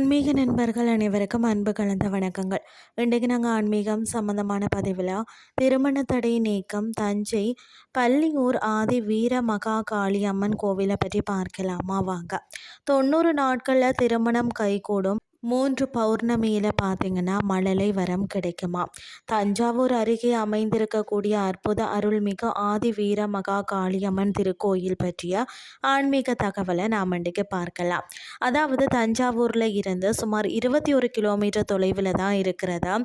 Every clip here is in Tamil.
ஆன்மீக நண்பர்கள் அனைவருக்கும் அன்பு கலந்த வணக்கங்கள். இன்றைக்கு நாங்கள் ஆன்மீகம் சம்பந்தமான பதிவில் திருமண தடை நீக்கம் தஞ்சை பள்ளியூர் ஆதி வீர மகா காளி அம்மன் கோவிலை பற்றி பார்க்கலாமா வாங்க. 90 நாட்களில் திருமணம் கைகூடும். 3 பௌர்ணமியில் பார்த்தீங்கன்னா மழலை வரம் கிடைக்குமா. தஞ்சாவூர் அருகே அமைந்திருக்கக்கூடிய அற்புத அருள்மிகு ஆதி வீர மகா காளியம்மன் திருக்கோயில் பற்றிய ஆன்மீக தகவலை நாம் இன்றைக்கு பார்க்கலாம். அதாவது தஞ்சாவூரில் இருந்து சுமார் 21 கிலோமீட்டர் தொலைவில் தான் இருக்கிறது.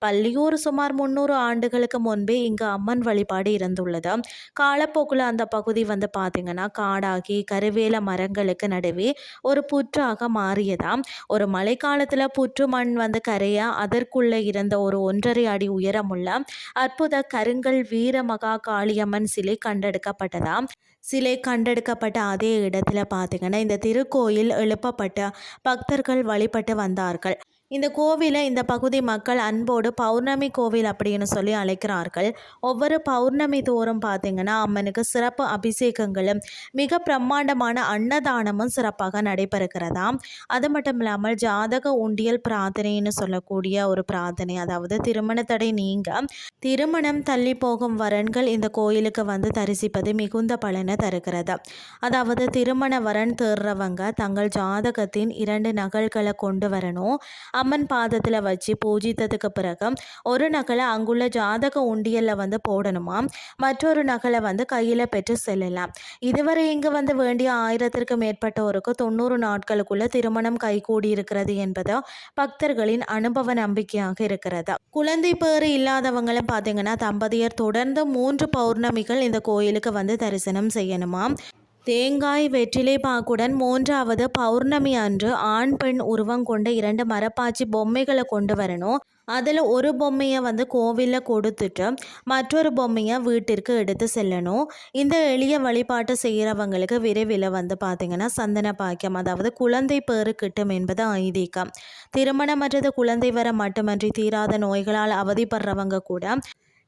பள்ளியூர் சுமார் 300 ஆண்டுகளுக்கு முன்பே இங்கு அம்மன் வழிபாடு இருந்துள்ளது. காலப்போக்கில் அந்த பகுதி பார்த்திங்கன்னா காடாகி கருவேல மரங்களுக்கு நடுவே ஒரு புற்றாக மாறியதாம். ஒரு மழைக்காலத்தில் புற்று மண் கரைய அதற்குள்ளே இருந்த ஒரு 1.5 அடி உயரமுள்ள அற்புத கருங்கல் வீர மகா காளியம்மன் சிலை கண்டெடுக்கப்பட்டதாம். சிலை கண்டெடுக்கப்பட்ட அதே இடத்துல பார்த்தீங்கன்னா இந்த திருக்கோயில் எழுப்பப்பட்ட பக்தர்கள் வழிபட்டு வந்தார்கள். இந்த கோவிலை இந்த பகுதி மக்கள் அன்போடு பௌர்ணமி கோவில் அப்படின்னு சொல்லி அழைக்கிறார்கள். ஒவ்வொரு பௌர்ணமி தோறும் பார்த்தீங்கன்னா அம்மனுக்கு சிறப்பு அபிஷேகங்களும் மிக பிரம்மாண்டமான அன்னதானமும் சிறப்பாக நடைபெறுகிறதாம். அது மட்டும் இல்லாமல் ஜாதக உண்டியல் பிரார்த்தனைன்னு சொல்லக்கூடிய ஒரு பிரார்த்தனை, அதாவது திருமண தடை நீங்க திருமணம் தள்ளி போகும் வரன்கள் இந்த கோயிலுக்கு தரிசிப்பது மிகுந்த பலனை தருகிறது. அதாவது திருமண வரன் தேர்றவங்க தங்கள் ஜாதகத்தின் 2 நகல்களை கொண்டு வரணும். அம்மன் பாதத்தில் வச்சு பூஜித்ததுக்கு பிறகு ஒரு நகலை அங்குள்ள ஜாதக உண்டியலில் போடணுமா. மற்றொரு நகலை கையில் பெற்று செல்லலாம். இதுவரை இங்கு வேண்டிய 1000க்கும் மேற்பட்டோருக்கு 90 நாட்களுக்குள்ள திருமணம் கைகூடி இருக்கிறது என்பது பக்தர்களின் அனுபவ நம்பிக்கையாக இருக்கிறது. குழந்தை பேறு இல்லாதவங்களும் பார்த்தீங்கன்னா தம்பதியர் தொடர்ந்து 3 பௌர்ணமிகள் இந்த கோயிலுக்கு தரிசனம் செய்யணுமாம். தேங்காய் வெற்றிலை பாக்குடன் 3வது பௌர்ணமி அன்று ஆண் பெண் உருவம் கொண்ட 2 மரப்பாச்சி பொம்மைகளை கொண்டு வரணும். அதில் ஒரு பொம்மையை கோவிலில் கொடுத்துட்டு மற்றொரு பொம்மையை வீட்டிற்கு எடுத்து செல்லணும். இந்த எளிய வழிபாட்டை செய்கிறவங்களுக்கு விரைவில் பார்த்திங்கன்னா சந்தன பாக்கியம், அதாவது குழந்தை பேறு கிட்டும் என்பது ஐதீகம். திருமணமற்றது குழந்தை வர மட்டுமன்றி தீராத நோய்களால் அவதிப்படுறவங்க கூட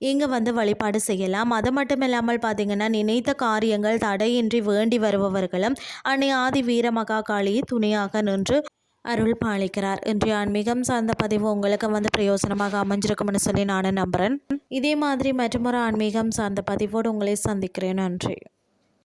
இங்கே வழிபாடு செய்யலாம். அது மட்டும் இல்லாமல் பார்த்தீங்கன்னா நினைத்த காரியங்கள் தடையின்றி வேண்டி வருபவர்களும் அன்னை ஆதி வீரமகா காளியை துணையாக நின்று அருள் பாலிக்கிறார். இன்றைய ஆன்மீகம் சார்ந்த பதிவு உங்களுக்கு பிரயோசனமாக அமைஞ்சிருக்கும்னு சொல்லி நானும் நம்புகிறேன். இதே மாதிரி மற்றொரு ஆன்மீகம் சார்ந்த பதிவோடு உங்களை சந்திக்கிறேன். நன்றி.